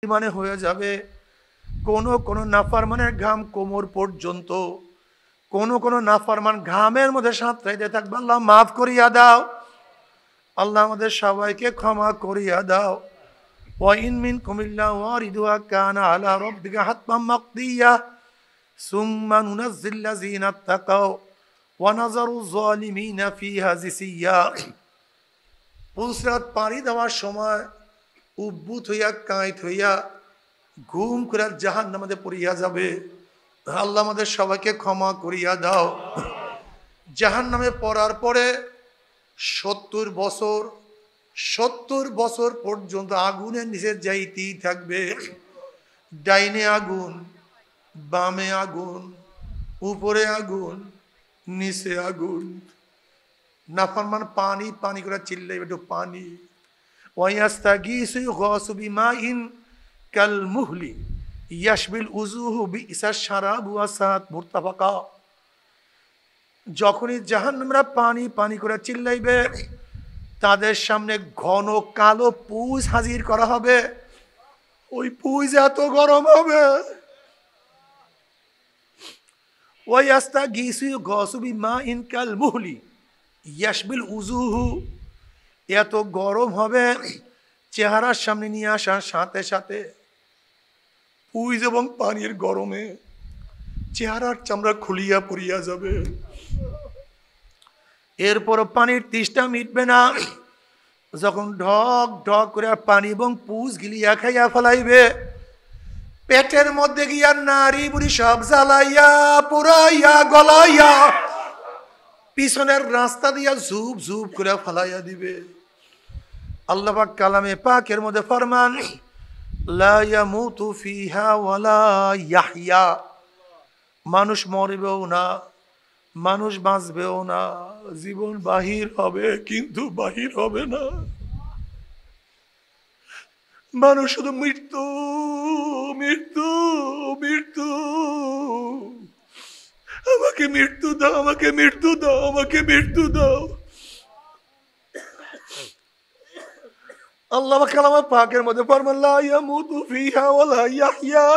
মানে হয়ে যাবে। কোন নাফরমানের ঘাম কোমর পর্যন্ত, কোন নাফরমান ঘামের মধ্যে সাঁতরাইতে থাকবে। আল্লাহ মাফ করিয়া দাও, আল্লাহ আমাদের সবাইকে ক্ষমা করিয়া দাও। ওয়াইন মিনকুম ইল্লা ওয়ারিদুহা কানা আলা রাব্বিকা হাতমান মাকদিয়া সুম্মা নুনাজ্জিল লাযিনা তাকাও ওয়া নাযারু যালিমিনা ফিহা জিসিয়া। পুলসরাত পানি দেওয়ার সময় উদ্ভূত হইয়া কাঁইত হইয়া ঘুম করে জাহান্নামে পড়িয়া যাবে। আল্লাহ আমাদের সবাইকে ক্ষমা করিয়া দাও। জাহান্নামে পড়ার পরে 70 বছর পর্যন্ত আগুনের নিচে যাইতেই থাকবে। ডাইনে আগুন, বামে আগুন, উপরে আগুন, নিচে আগুন। নাফরমান পানি পানি করে চিল্লাইবে, একটু পানি। ওয়ায়াস্তাগীসু ইউগাসু বিমাইন কাল মুহলি ইয়াশবিল উজুহু বিইসাশ শারাবু ওয়া সাআত মুরতাফাকা। যখনই জাহান্নামীরা পানি পানি করে চিল্লাইবে, তাদের সামনে ঘন কালো পুঁজ হাজির করা হবে। ওই পুঁজ এত গরম হবে। ওয়ায়াস্তাগীসু ইউগাসু বিমাইন কাল মুহলি ইয়াশবিল উজুহু, এত গরম হবে চেহারার সামনে নিয়ে আসার সাথে সাথে পুইজ এবং পানির গরমে চেহারার চামড়া খুলিয়া পড়িয়া যাবে। এরপর পানির তৃষ্ণা মিটবে না। যখন ঢক ঢক করে পানি এবং পুজ গিলিয়া খাইয়া ফেলাইবে, পেটের মধ্যে গিয়া নারী বুড়ি সব জ্বালাইয়া পুরাইয়া গলাইয়া পিছনের রাস্তা দিয়া ঝুপ ঝুপ করে ফেলাইয়া দিবে। আল্লাহ পাক কালামে পাকের মধ্যে ফরমান, লা ইয়ামুতু ফিহা ওয়ালা ইয়াহইয়া। মানুষ মরবেও না, মানুষ বাঁচবেও না। জীবন বাহির হবে কিন্তু বাহির হবে না। মানুষ শুধু মৃত্যু মৃত্যু মৃত্যু। আমাকে মৃত্যু দাও, আমাকে মৃত্যু দাও, আমাকে মৃত্যু দাও। আল্লাহ কালামে পাকের মধ্যে ফরমান, লা ইয়ামুতু ফিহা ওয়ালা ইয়াহইয়া।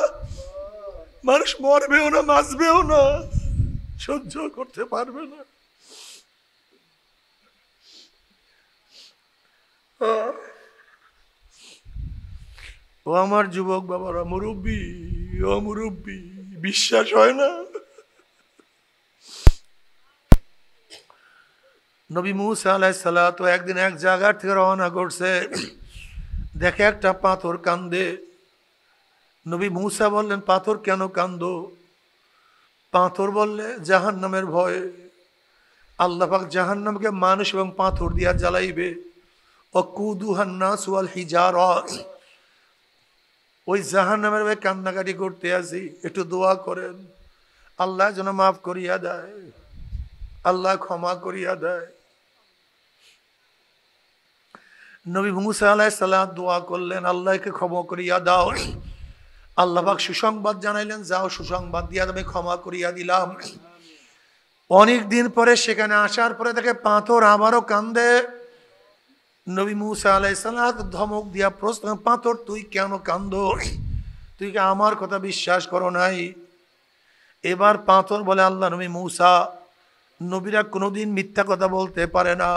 মানুষ মরবেও না, বাঁচবেও না, সহ্য করতে পারবে না। ও আমার যুবক বাবারা, মুরব্বী, ও মুরব্বী, বিশ্বাস হয় না? নবী মুসা আলাইহিস সালাতু একদিন এক জায়গা থেকে রওনা করছে, দেখে একটা পাথর কান্দে। নবী মুসা বললেন, পাথর কেন কান্দো? পাথর বললে, জাহান্নামের ভয়ে। আল্লাহ পাক জাহান্নামকে মানুষ এবং পাথর দিয়া জ্বালাইবে। ওয়াকুদুহান নাস ওয়াল হিজারা। ওই জাহান্নামের ভয়ে কান্নাকাটি করতে আসি, একটু দোয়া করেন আল্লাহ যেন মাফ করিয়া দেয়, আল্লাহ ক্ষমা করিয়া দেয়। নবী মুসা আলাইহিস সালাম দোয়া করলেন, আল্লাহকে ক্ষমা করিয়া দাও। আল্লাহ পাক সুসংবাদ জানাইলেন, যাও সুসংবাদ দিয়া আমি ক্ষমা করিয়া দিলাম। অনেক দিন পরে সেখানে আসার পরে দেখে পাথর আবারও কান্দে। নবী মুসা আলাইহিস সালাম ধমক দিয়া প্রশ্ন, পাথর তুই কেন কান্দো? তুই কি আমার কথা বিশ্বাস করো নাই? এবার পাথর বলে, আল্লাহ নবী মুসা, নবীরা কোনোদিন মিথ্যা কথা বলতে পারে না,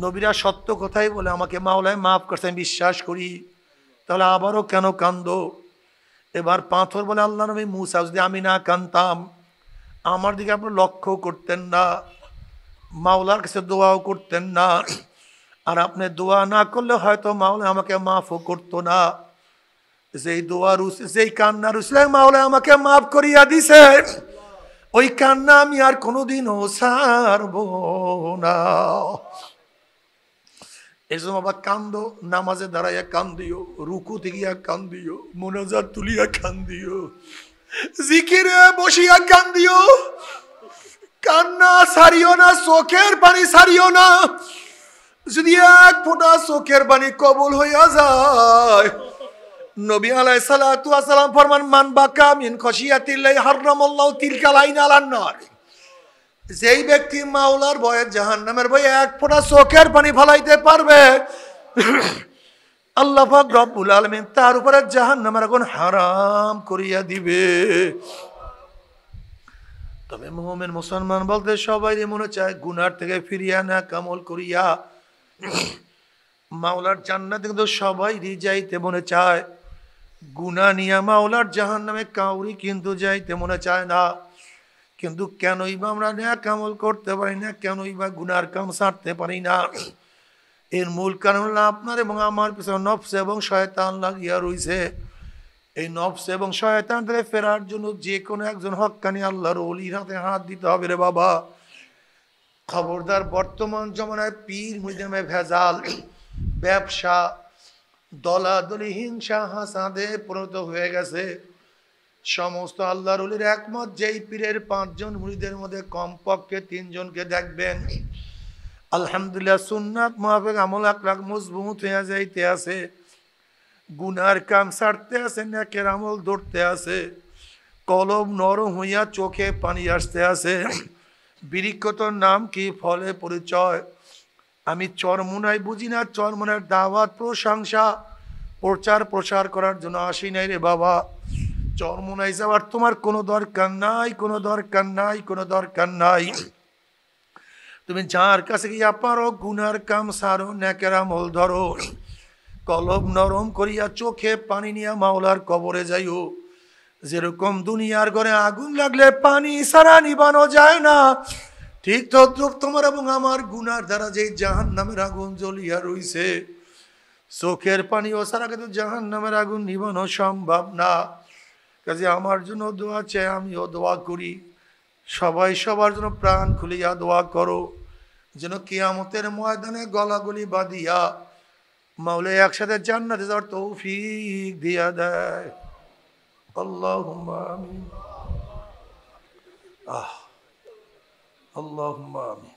নবীরা সত্য কথাই বলে। আমাকে মাওলায় মাফ করতে আমি বিশ্বাস করি, তাহলে আবারও কেন কান্দো? এবার পাথর বলে, আল্লাহ নবী মুসা, যদি আমি না কান্দতাম, আমার দিকে আপনি লক্ষ্য করতেন না, মাওলার কাছে দোয়াও করতেন না, আর আপনি দোয়া না করলে হয়তো মাওলা আমাকে মাফও করতো না। যেই দোয়া যেই কান্না রুসলে মাওলা আমাকে মাফ করিয়া দিছে, ওই কান্না আমি আর কোনোদিনও ছাড়বো না। এই জন্য বাবা কান্দো, নামাজে দাঁড়াইয়া কান্দিও, রুকুতে গিয়া কান্দিও, মোনাজাত তুলিয়া কান্দিও, জিকিরে বসিয়া কান্দিও। কান্না ছাড়িও না, চোখের পানি ছাড়িও না। যদি এক ফোঁটা চোখের পানি কবুল হইয়া যায়, নবী আলাইহিস সালাতু ওয়াস সালাম ফরমান, মান বাকা মিন খাশিয়াতিল্লাহি হারামাল্লাহু তিলকাল আইন আলান নার। যেই ব্যক্তি মাওলার ভয়ে, জাহান্নামের ভয়ে এক ফোঁটা চোখের পানি ফলাইতে পারবে, আল্লাহ পাক রব্বুল আলামিন তার উপরে জাহান্নামের আগুন হারাম করিয়া দিবে। তবে মুমিন মুসলমান বলতে সবাই মনে চায় গুনার থেকে ফিরিয়া না কামল করিয়া মাওলার জান্নাতে, কিন্তু সবাই যাইতে মনে চায়, গুনাহ নিয়া মাওলার জাহান্নামে কাউরি কিন্তু যাইতে মনে চায় না। কিন্তু কেনই বা আমরা নেক আমল করতে পারি না, কেনই বা গুনার কাম ছাড়তে পারি না? এর মূল কারণ হলো আপনার এবং আমার পিছনে নফস এবং শয়তান লাগিয়া রইছে। এই নফস এবং শয়তান থেকে ফেরার জন্য যে কোনো একজন হক্কানি আল্লাহর ওলির হাতে হাত দিতে হবে রে বাবা। খবরদার, বর্তমান জমানায় পীর মুরিদে ভেজাল, ব্যবসা, দলাদলি, হিংসা হাসাদে পরিণত হয়ে গেছে। সমস্ত আল্লাহর ওলির একমত, যেই পীরের 5 জন মুরিদের মধ্যে কমপক্ষে 3 জনকে দেখবেন আলহামদুলিল্লাহ সুন্নাত মুআফিক আমল আকলাক মজবুত হয়ে যাইতে আছে, গুনার কাম ছাড়তে আছে, নেকের আমল ধরতে আছে, কলব নরম হইয়া চোখে পানি আসতে আছে। বৃক্ষতর নাম কি, ফলে পরিচয়। আমি চরমুনাই বুঝি না, চরমুনার দাওয়াত প্রশংসা প্রচার প্রসার করার জন্য আসি নাই রে বাবা। চরমুনাই যাওয়ার তোমার কোনো দরকার নাই, কোনো দরকার নাই, কোনো দরকার নাই। তুমি যার কাছে গিয়া পারো গুনার কাম সারো, নেকের আমল ধরো, কলব নরম করিয়া চোখে পানি নিয়া মাওলার কবরে যাইও। যেরকম দুনিয়ার ঘরে আগুন লাগলে পানি সারা নিবানো যায় না, ঠিক তদ্রুপ তোমার এবং আমার গুনার দ্বারা যে জাহান্নামের আগুন জ্বলিয়া রইছে, চোখের পানি ও সারা কিন্তু জাহান্নামের আগুন নিবানো সম্ভব না। কাজে আমার জন্য দোয়া চাই, আমিও দোয়া করি। সবাই সবার জন্য প্রাণ খুলিয়া দোয়া করো, যেন কিয়ামতের ময়দানে গলাগলি বাঁধিয়া মাওলা একসাথে জান্নাতে যাওয়ার তৌফিক দিয়া দেয়। আল্লাহুম্মা আমিন। আল্লাহুম্মা আমিন।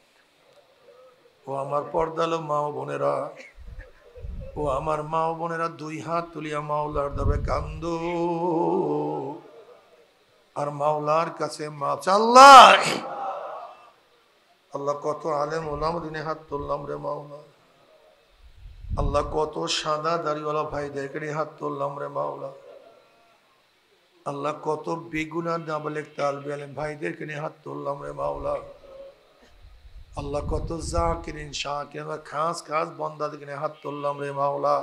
ও আমার পর্দালো মা ও বোনেরা, ও আমার মা ও বোনেরা, 2 হাত তুলিয়া মাওলার দরবারে কান্দো আর মাওলার কাছে মাপ চাও। আল্লাহ, আল্লাহ কত আলেম ওলামা দিনে হাত তুললাম রে মাওলা। আল্লাহ কত সাদা দাড়িওয়ালা ভাইদেরকে নিয়ে হাত তুললাম রে মাওলা। আল্লাহ কত বেগুনার নাবালেগ তালবে আলেম ভাইদেরকে নিয়ে হাত তুললাম রে মাওলা। আল্লাহ কত জাকিরিন শাকিরিন খাস খাস বান্দাদেরকে নিয়ে হাত তুললাম রে মাওলা।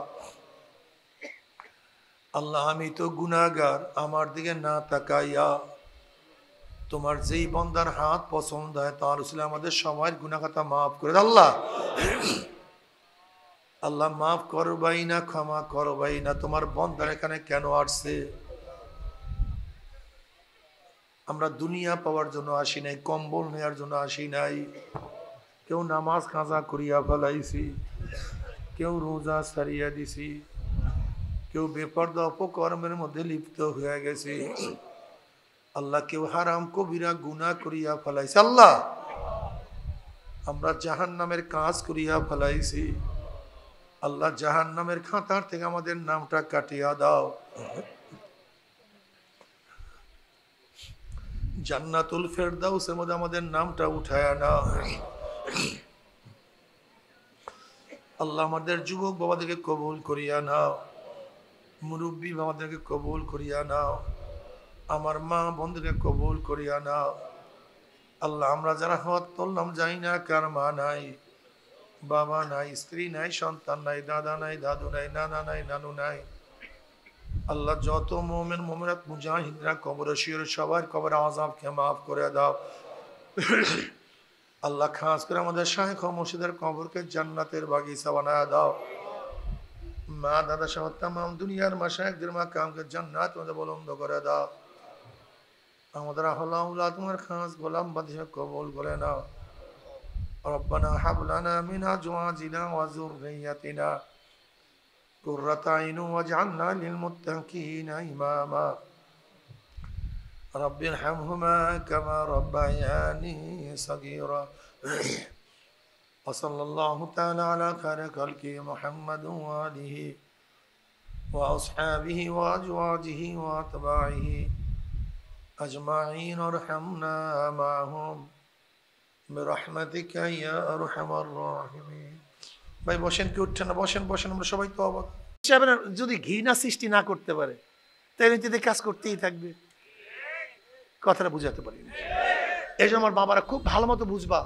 আল্লাহ আমি তো গুনাহগার, আমার দিকে না তাকাইয়া তোমার যেই বান্দার হাত পছন্দ হয় তার উসিলায় আমাদের সবার গুনাহ খাতা মাফ করে দাও। আল্লাহ, আল্লাহ মাফ করবাই না, ক্ষমা করবাই না। তোমার বান্দার এখানে কেন আসছে? আমরা দুনিয়া পাওয়ার জন্য আসি নাই, কম্বল নেওয়ার জন্য আসি নাই। কেউ নামাজ কাজা করিয়া ফেলাইছি, কেউ রোজা সারিয়া দিছি, কেউ বেপরদা অপকর্মের মধ্যে লিপ্ত হয়ে গেছে। আল্লাহ কেউ হারাম কবিরা গুনাহ করিয়া ফেলাইছে। আল্লাহ আমরা জাহান্নামের কাজ করিয়া ফেলাইছি। আল্লাহ জাহান্নামের খাতার থেকে আমাদের নামটা কাটিয়া দাও, জান্নাতুল ফেরদাউসের মধ্যে আমাদের নামটা উঠায়া নাও। আল্লাহ আমাদের যুবক বাবাদেরকে কবুল করিয়া নাও, মুরব্বী বাবাদেরকে কবুল করিয়া নাও, আমার মা বোনদেরকে কবুল করিয়া নাও। আল্লাহ আমরা যারা হাত তুললাম জানি না কার মা নাই, বাবা নাই, স্ত্রী নাই, সন্তান নাই, দাদা নাই, দাদু নাই, নানা নাই, নানু নাই। আল্লাহ যত মুমিন মুমিনাত মুজাহিদরা কবরে শুয়ে সবার কবর আযাবকে মাফ করে দাও। আল্লাহ খাস করে আমাদের শাইখ ও মুর্শিদের কবরকে জান্নাতের বাগিচা বানায় দাও। মা দাদা সহ তামাম দুনিয়ার মাশায়েখদের মাকামকে জান্নাত মধ্যে বুলন্দ করে দাও। আমাদের আহলা আওলাদ তোমার খাস গোলাম বাঁধিয়ে কবুল করে নাও। রব্বানা হাব লানা মিন আজওয়াজিনা ওয়া যুররিয়াতিনা قرة عين واجعلنا للمتقين إماما رب ارحمهما كما ربياني صغيرا وصلى الله تعالى على خير خلقه محمد وآله وأصحابه وأزواجه وأتباعه أجمعين ارحمنا معهم برحمتك يا أرحم الراحمين। ভাই বসেন, কি উঠছেন না? বসেন বসেন, আমরা সবাই তো অবাক। যদি ঘৃণা সৃষ্টি না করতে পারে তাহলে কাজ করতেই থাকবে। কথাটা বুঝাতে পারি না। এই জন্য আমার বাবারা খুব ভালো মতো বুঝবা,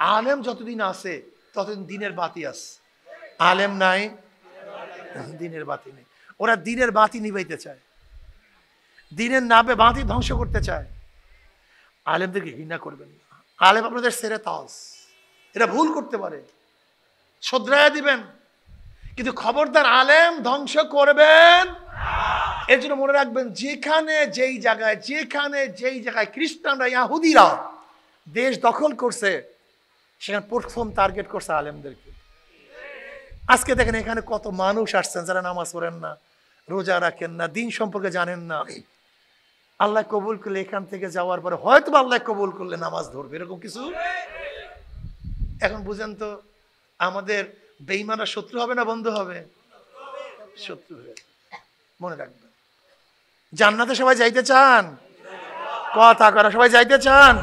আলেম যতদিন আছে ততদিন দিনের বাতি আছে, আলেম নাই দিনের বাতি নেই। ওরা দিনের বাতি নিবাইতে চায়, দিনের নামে বাতি ধ্বংস করতে চায়। আলেমদেরকে ঘৃণা করবেন না, আলেম আপনাদের সেরে তাজ, এরা ভুল করতে পারে, শোধরায়া দিবেন, কিন্তু খবরদার আলেম ধ্বংস করবেন। এর জন্য মনে রাখবেন, যেখানে যেই জায়গায় খ্রিস্টানরা, ইহুদিরা দেশ দখল করছে, সেখানে প্রথম টার্গেট করছে আলেমদেরকে। আজকে দেখেন এখানে কত মানুষ আসছেন যারা নামাজ পড়েন না, রোজা রাখেন না, দিন সম্পর্কে জানেন না। আল্লাহ কবুল করলে এখান থেকে যাওয়ার পরে হয়তো আল্লাহ কবুল করলে নামাজ ধরবে, এরকম কিছু। এখন বুঝেন তো, আমাদের বেঈমানরা শত্রু হবে না বন্ধু হবে? শত্রু হবে। মনে রাখবেন, জান্নাতে সবাই যাইতে চান? কথা করা, সবাই যাইতে চান?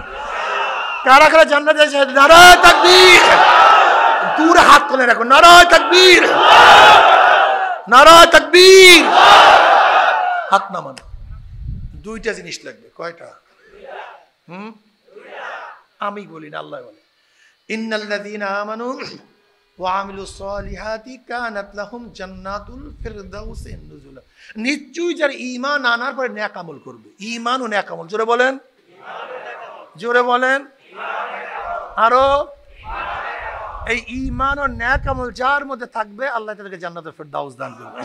কারা কারা জান্নাতে যাইতে চান? নারায়ে তাকবীর। দূরে হাত তুলে রাখো, নারায়ে তাকবীর, নারায়ে তাকবীর। হাত নামান। দুইটা জিনিস লাগবে। কয়টা? আমি বলি না, আল্লাহ বলে, ইন্নাল্লাযীনা আমানু ওয়া আমিলুস সালিহাতি কানাত লাহুম জান্নাতুল ফিরদাউসি নুজুলা। নিশ্চয়ই যারা ঈমান আনার পরে নেক আমল করবে, ঈমান ও নেক আমল, জোরে বলেন, জোরে বলেন, আরো। এই ঈমান ও নেক আমল যার মধ্যে থাকবে, আল্লাহ তাদেরকে জান্নাতুল ফিরদাউস দান করবে।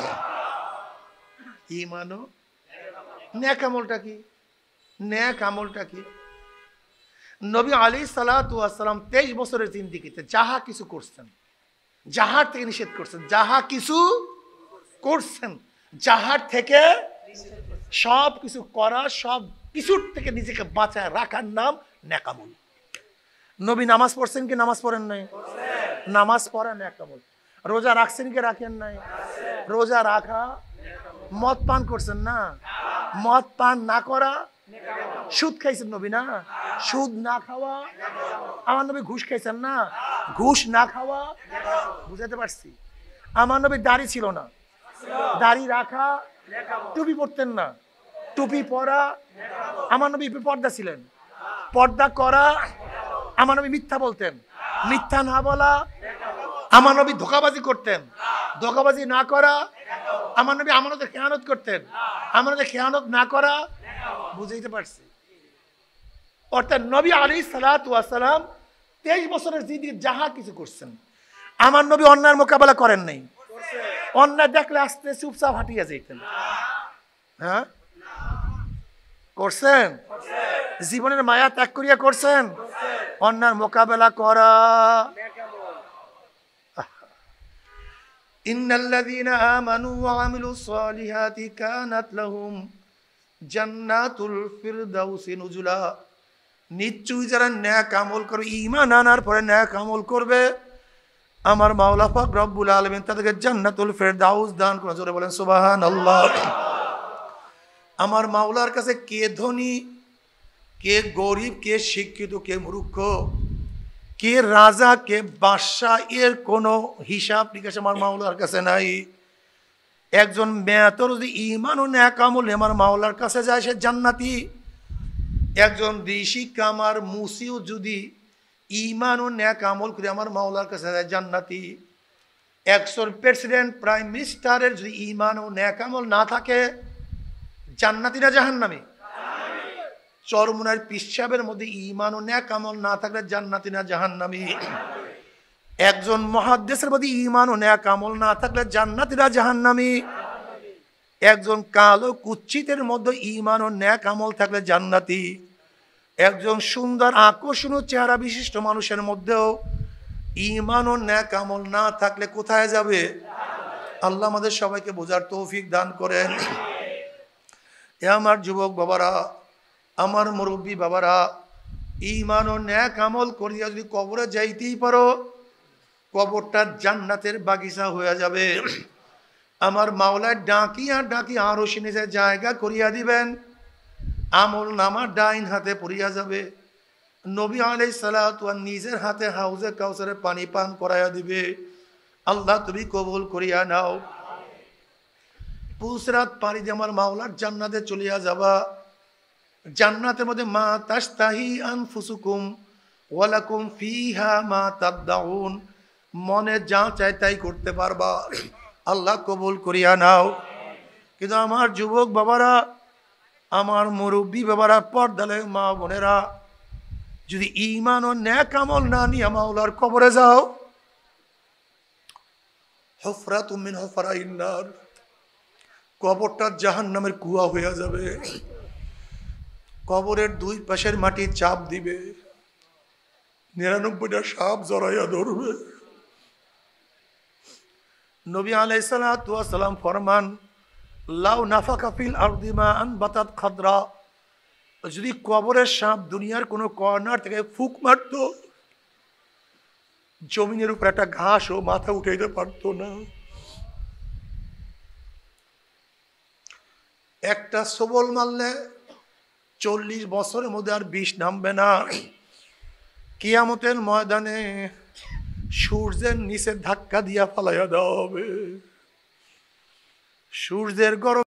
ঈমান ও নেক আমলটা কি? নেক আমলটা কি? নবী আলাইহিস সালাতু ওয়াস সালাম 23 বছরের জিন্দেগিতে যাহা কিছু করছেন, যাহার থেকে নিষেধ করছেন, যাহা কিছু করছেন, যাহার থেকে সব কিছু করা, সব কিছুর থেকে নিজেকে বাঁচায় রাখার নাম নেক আমল। নবী নামাজ পড়ছেন কি নামাজ পড়েন নাই? নামাজ পড়া নেক আমল। রোজা রাখছেন কি রাখেন নাই? রোজা রাখা। মদ পান করছেন না? মদ পান না করা। সুদ খাইছেন নবী না? সুদ না খাওয়া। আমার নবী ঘুষ খাইছেন না? ঘুষ না খাওয়া। বুঝাতে পারছি? আমার নবী দাড়ি ছিল না, দাড়ি রাখা। টুপি পরতেন না, টুপি পরা। আমার নবী পর্দা ছিলেন, পর্দা করা। আমার নবী মিথ্যা বলতেন, মিথ্যা না বলা। আমার নবী ধোঁকাবাজি করতেন, ধোঁকাবাজি না করা। আমার নবী আমানতের খেয়ানত করতেন, আমানতের খেয়ানত না করা। বুঝাইতে পারছি? অর্থাৎ নবী আলাইহিস সালাতু ওয়াস সালাম 23 বছরের জিন্দেগি যাহা কিছু করছেন, আমার নবী অন্যায়ের মোকাবেলা করেন নাই। অন্যায় দেখলে আস্তে চুপচাপ হাঁটিয়ে যেতেন। হ্যাঁ, করছেন? জীবনের মায়া ত্যাগ করিয়া করছেন? অন্যায়ের মোকাবেলা করা। ইন্নাল্লাযীনা আমানু ওয়া আমিলুস সালিহাতি কানাত লাহুম জান্নাতুল ফিরদাউসি নুজুলা। নিশ্চয়ই যারা নেক আমল করবে, ঈমান আনার পরে নেক আমল করবে, আমার মাওলা পাক রব্বুল আলামিন তাদেরকে জান্নাতুল ফিরদাউস দান করবে। জোরে বলেন সুবহানাল্লাহ। আমার মাওলার কাছে কে ধনী, কে গরিব, কে শিক্ষিত, কে মূর্খ, কে রাজা, কে বাদশাহ, এর কোনো হিসাব নিকাশ আমার মাওলার কাছে নাই। একজন মেয়াতর যদি ঈমান ও নেক আমল আমার মাওলার কাছে যায়, সে জান্নাতি। একজন ঋষি কামার মুসিও যদি ঈমান ও নেক আমল করে আমার মাওলার কাছে যায়, জান্নাতি। একজন প্রেসিডেন্ট, প্রাইম মিনিস্টারের যদি ঈমান ও নেক আমল না থাকে, জান্নাতি না জাহান্নামী? চরমুনার পিসাবের মধ্যে ঈমান ও নেক আমল না থাকলে জান্নাতি না জাহান্নামী? একজন মুহাদ্দিসের মধ্যে ঈমান ও নেক আমল না থাকলে জান্নাতি না জাহান্নামী? একজন কালো কুচ্ছিতের মধ্যে ঈমান ও নেক আমল থাকলে জান্নাতি। একজন সুন্দর আকর্ষণীয় চেহারা বিশিষ্ট মানুষের মধ্যেও ঈমান ও নেক আমল না থাকলে কোথায় যাবে? আল্লাহ আমাদের সবাইকে বোঝার তৌফিক দান করেন। এ আমার যুবক বাবারা, আমার মুরব্বী বাবারা, ঈমান ও নেক আমল করিয়া যদি কবরে যাইতেই পারো, কবরটা জান্নাতের বাগিচা হয়ে যাবে। আমার মাওলায় ডাকিয়া ডাকি আরো সিনেজে জায়গা করিয়া দিবেন, আমল নামা ডাইন হাতে পড়িয়া যাবে। নবী আলাইহিস সালাতু ওয়াস নিজের হাতে হাউজে কাউসারে পানি পান করাইয়া দিবে। আল্লাহ তুমি কবুল করিয়া নাও। পুলসিরাত পাড়ি দিয়ে আমার মাওলার জান্নাতে চলিয়া যাবা। জান্নাতের মধ্যে মা তাশতাহি আনফুসুকুম ওয়ালাকুম ফিহা মা তাদদাউন, মনে যা চায় তাই করতে পারবা। আল্লাহ কবুল করিয়া নাও। কিন্তু আমার যুবক বাবারা, আমার মুরব্বী বাবারা, পর্দালে মা বোনেরা, যদি ঈমান ও নেক আমল না নিয়ে মাওলার কবরে যাও, হুফরাতুম মিন হুফরাইন নার, কবরটা জাহান্নামের কুয়া হয়ে যাবে। কবরের দুই পাশের মাটি চাপ দিবে, 99টা সাপ জড়াইয়া ধরবে। নবী আলাইহিস সালাতু ওয়াস সালাম ফরমান, লাউ নাফাকা ফিল আরদি মা আনবাতাত খাদরা, যদি কবরের সাপ দুনিয়ার কোনো কর্নার থেকে ফুক মারতো, জমিনের উপর একটা ঘাসও মাথা উঠাইতে পারতো না। একটা সবল মারলে 40 বছরের মধ্যে আর বিষ নামবে না। কিয়ামতের ময়দানে সূর্যের নিচে ধাক্কা দিয়া ফালাইয়া দেওয়া হবে। সূর্যের গরম